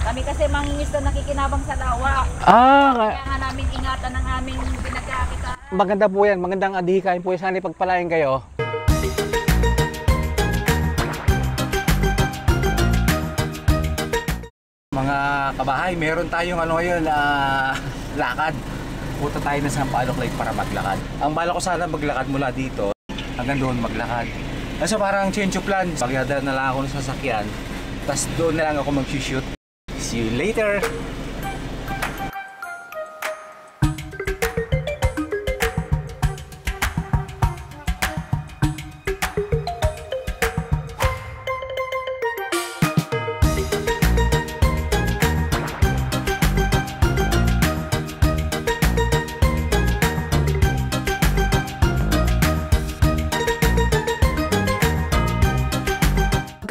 Kami kasi mangingisda nakikinabang sa lawa. Kaya nga namin ingatan ang aming pinagkakita. maganda po yan. Magandang adhikain po yan. Sana ipagpalain kayo. Mga kabahay, meron tayong ngayon, lakad. Punta tayo na Sampaloc Lake para maglakad. Ang bala ko sana maglakad mula dito hanggang doon maglakad. So parang change of plan. Pagdadala na lang ako ng sasakyan. Tapos doon na lang ako mag-shoot. See you later!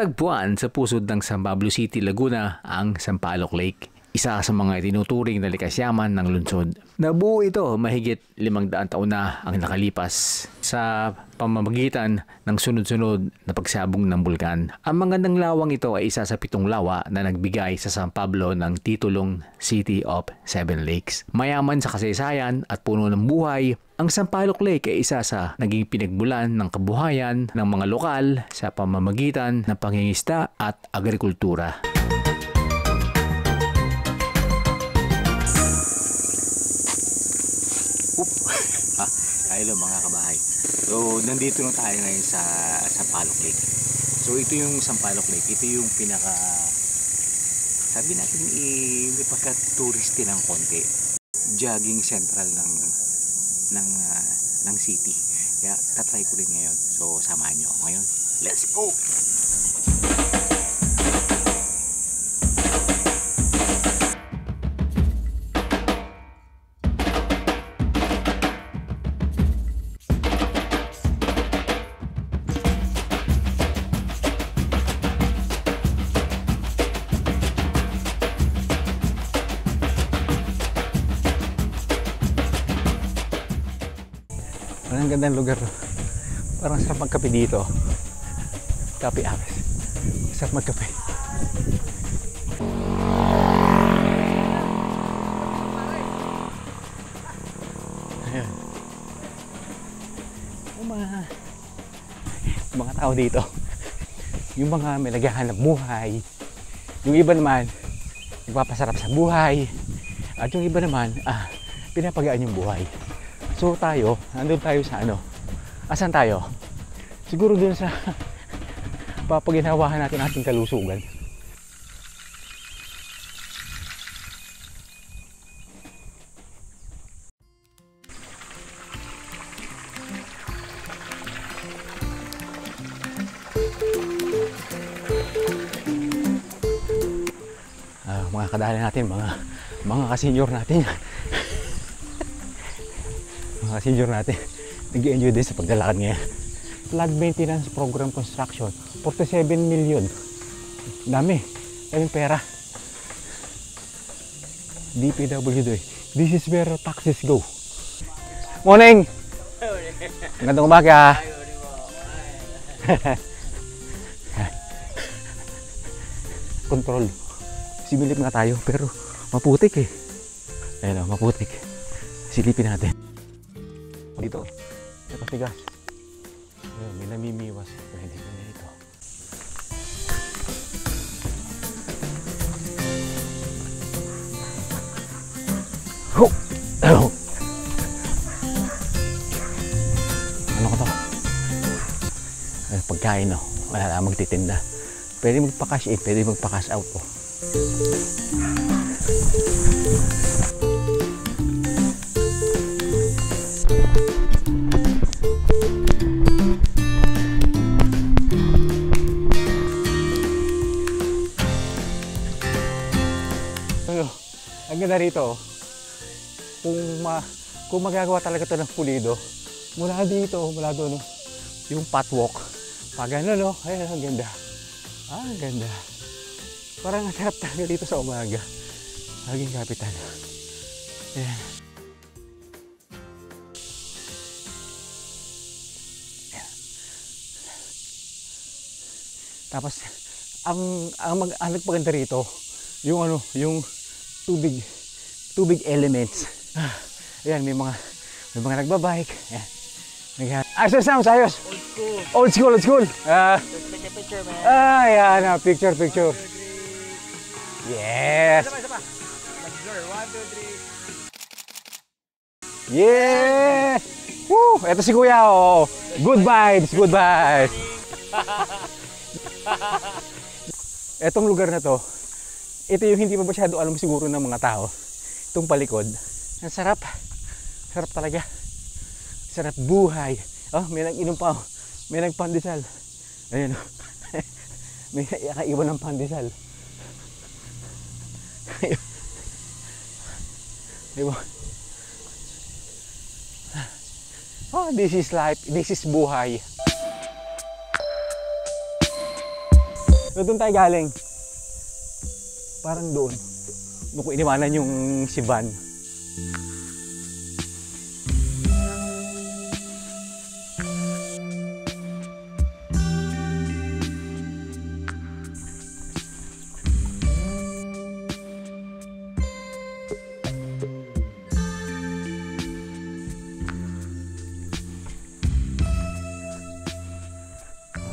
Tagpuan sa pusod ng San Pablo City, Laguna ang Sampaloc Lake. Isa sa mga itinuturing na likas yaman ng lungsod. Nabuo ito mahigit 500 taon na ang nakalipas sa pamamagitan ng sunod-sunod na pagsabong ng bulkan. Ang magandang lawang ito ay isa sa 7 lawa na nagbigay sa San Pablo ng titulong City of Seven Lakes. Mayaman sa kasaysayan at puno ng buhay, ang Sampaloc Lake ay isa sa naging pinagmulan ng kabuhayan ng mga lokal sa pamamagitan ng pangingisda at agrikultura. Hello mga kabahay. So nandito na tayo ngayon sa Sampaloc Lake. So ito yung Sampaloc Lake. Ito yung pinaka, sabi natin, ipagka-touristy ng konti. Jogging central ng city. Kaya tatry ko rin ngayon. So samahan nyo ngayon. Let's go! Ang gandang lugar. Parang sarap magkape dito. Kape Aves. Sarap magkape. Ayan. Yung mga tao dito, yung mga may naghahanap buhay, yung iba naman nagpapasarap sa buhay, at yung iba naman pinapagaan yung buhay. So tayo, nandun tayo sa asan tayo? Siguro dun sa papaginawahan natin ating kalusugan. Mga kadali natin, mga ka-senior natin. Mga senior natin nag-enjoy din sa paglalakad ngayon. Flood maintenance program construction, 47 million. Daming pera. DPWD, this is where taxes go. Morning! Magandang umaga. Control. Similip nga tayo pero maputik eh. Ayun, maputik. Silipin natin. Dito, ito tigas. Ayan, may namimiwas. Pwede ko na ito. Ano ko to? Pagkain, no? Wala na magtitinda. Pwede magpa-cash in, pwede magpa-cash out po. Ang ganda rito, kung magagawa talaga ito ng pulido, mula dito, mula doon, yung patwalk, pag ano, no, ayan, ang ganda. Ang ganda. Parang ang sarap talaga dito sa umaga. Naging kapitan. Ayan. Ayan. Tapos, ang nagpaganda rito, yung ano, yung tubig elements. Ayan, may mga nagbabike. Ayan. Ayos sounds, ayos. Old school. Picture, man. Ayan, picture. Yes. Isa pa. Blur. 1, 2, 3. Yes. Woo! Ito si Kuya, oh. Good vibes. Etong lugar na to, ito yung hindi pa masyado alam siguro ng mga tao. Itong palikod. Ang sarap. Sarap talaga. Sarap buhay. Oh, may nag-inom pa. May nagpandesal. Ayun. May nakaiwan ng pandesal. Diba? Oh, this is life. This is buhay. Doon tayo galing. Parang doon. Doon ko iniwanan yung si Van.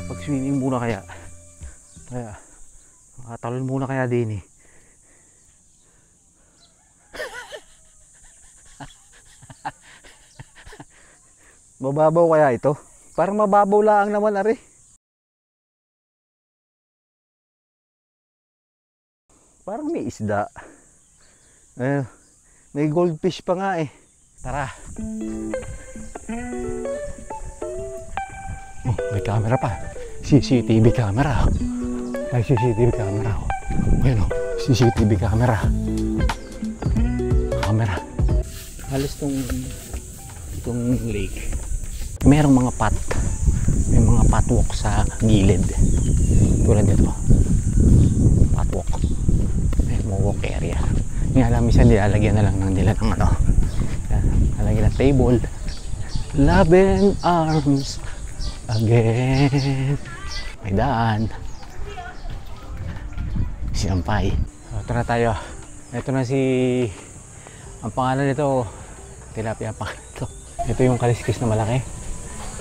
Pag-swimming muna kaya. Makatalon muna kaya din eh. Mababaw kaya ito? Parang mababaw lang naman ari. Parang may isda. May goldfish pa nga eh. Tara. Oh, may camera pa. CCTV camera. May CCTV camera. Ayan o, CCTV camera. Halos itong lake. Merong mga may mga patwalk sa gilid. Tulad dito. Patwalk. May mga walk area. Yung alam, minsan nilalagyan na lang nila ng ano. Nalagyan ng table. Love and arms again. May daan. Sinampay. Ito na tayo. Ito na ang pangalan nito, tilapia pa ito. Ito yung kaliskis na malaki.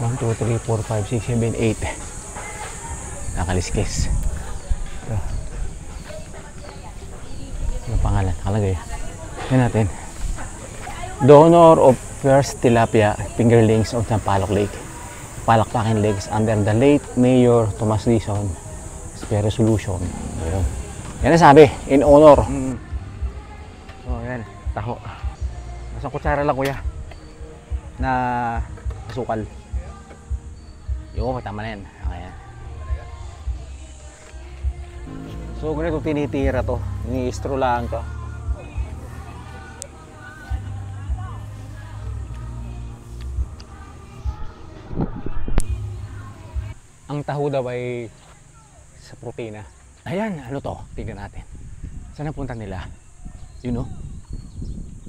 1, 2, 3, 4, 5, 6, 7, 8. Nakaliskis. Ito. Ano pangalan? Nakalagay. Yan natin. Donor of first tilapia fingerlings of Sampaloc Lake. Palakpakin Lakes under the late Mayor Tomas Dizon Spare Resolution. Ayun. Yan ang sabi, in honor. So, yan. Taho. Nasa kutsara lang kuya. Na asukal. Yung tama na yan. Ayan. So, ganito tinitira to. Ini-istro lang to. Ang taho daw ay sa protina. Ayan, ano to? Tingnan natin. Saan ang punta nila? You know?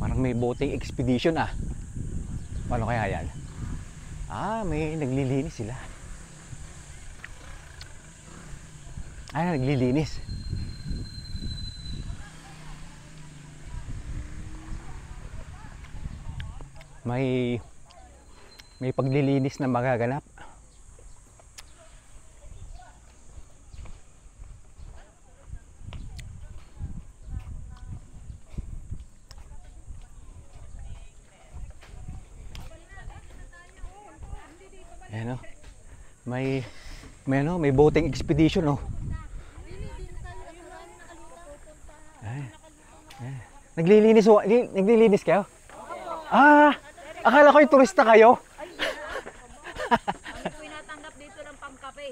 Parang may boating expedition ah. Paano kaya yan? May naglilinis sila. Naglilinis. May paglilinis na magaganap. Ayan o. May boating expedition o. Naglilinis kayo? Akala ko yung turista kayo. Kami po natanggap dito ng pangkape.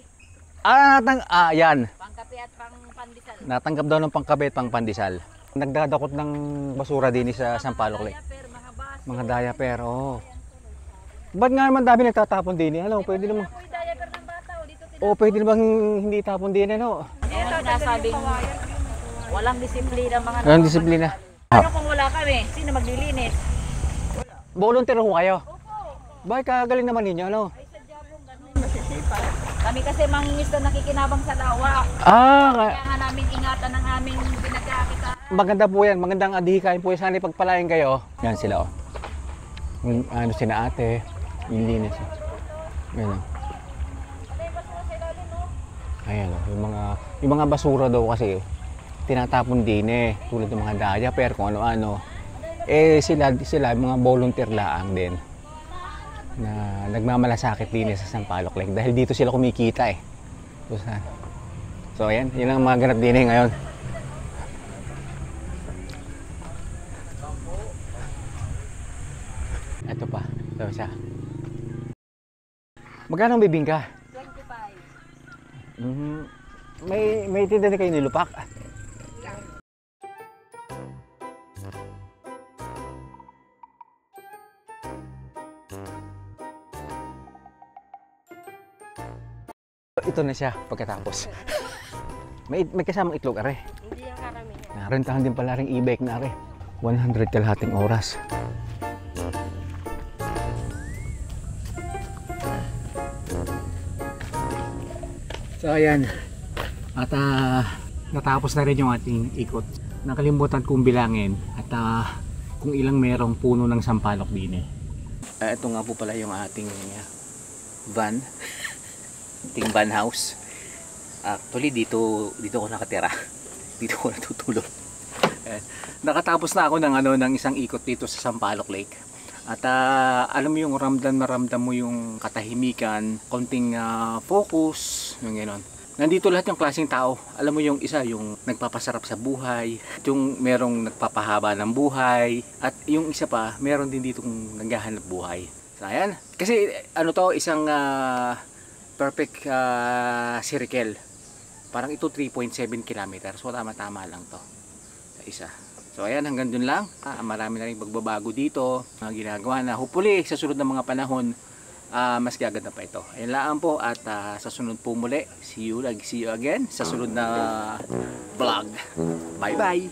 Yan. Pangkape at pangpandesal. Natanggap daw ng pangkape at pangpandesal. Nagdadakot ng basura din sa Sampaloc Lake. Mga diaper, oo. Ba't nga naman dami nagtatapon din? Ano, pwede naman. Pwede naman hindi tapon din, ano. Ito nasabing walang disiplina mga Walang disiplina. Ano kung wala kami? Sino maglilinis? Volunteer ho kayo? Bakit kagaling naman ninyo, ano? Kami kasi mangingisda nakikinabang sa lawa. Kaya nga namin ingatan ang aming pinagkakita. maganda po yan. Magandang adhikain po yan. Sana ipagpalain kayo. Yan sila oh. Yung, ano sina ate. Yung linis. Yan oh. Ayan oh. Yung mga basura daw kasi tinatapon din tulad ng mga diaper kung ano-ano. Sila mga volunteer laang din na nagmamalasakit din sa Sampaloc Lake dahil dito sila kumikita So ayan, yun ang mga ganap din ngayon. Ito pa, ito siya. Magkano ang bibingka? 25. May tinda na kayo nilupak? Ito na siya pagkatapos. may kasamang itlog are. Hindi yung karamihan. Narentahan din pala ring e-bike na are. 100 kalahating oras. So ayan. At natapos na rin yung ating ikot. Nakalimutan kong bilangin at kung ilang merong puno ng sampalok din ito nga po pala yung ating van. Ating van house. Actually dito ako nakatira. Dito ako natutulog. Nakatapos na ako ng isang ikot dito sa Sampaloc Lake. At alam mo yung maramdam mo yung katahimikan, konting focus, yung gano'n. Nandito lahat yung klaseng tao. Alam mo yung isa, yung nagpapasarap sa buhay, yung merong nagpapahaba ng buhay, at yung isa pa, meron din dito naghahanap buhay. So ayan, kasi ano to, isang perfect circle. Parang ito 3.7 km. So tama-tama lang to sa isa. So ayan, hanggang dun lang. Marami na rin magbabago dito, mga ginagawa na hopefully sa sunod ng mga panahon mas gaganda pa ito. Ayan lang po, at sa sunod po muli, see you again sa sunod na vlog. Bye bye.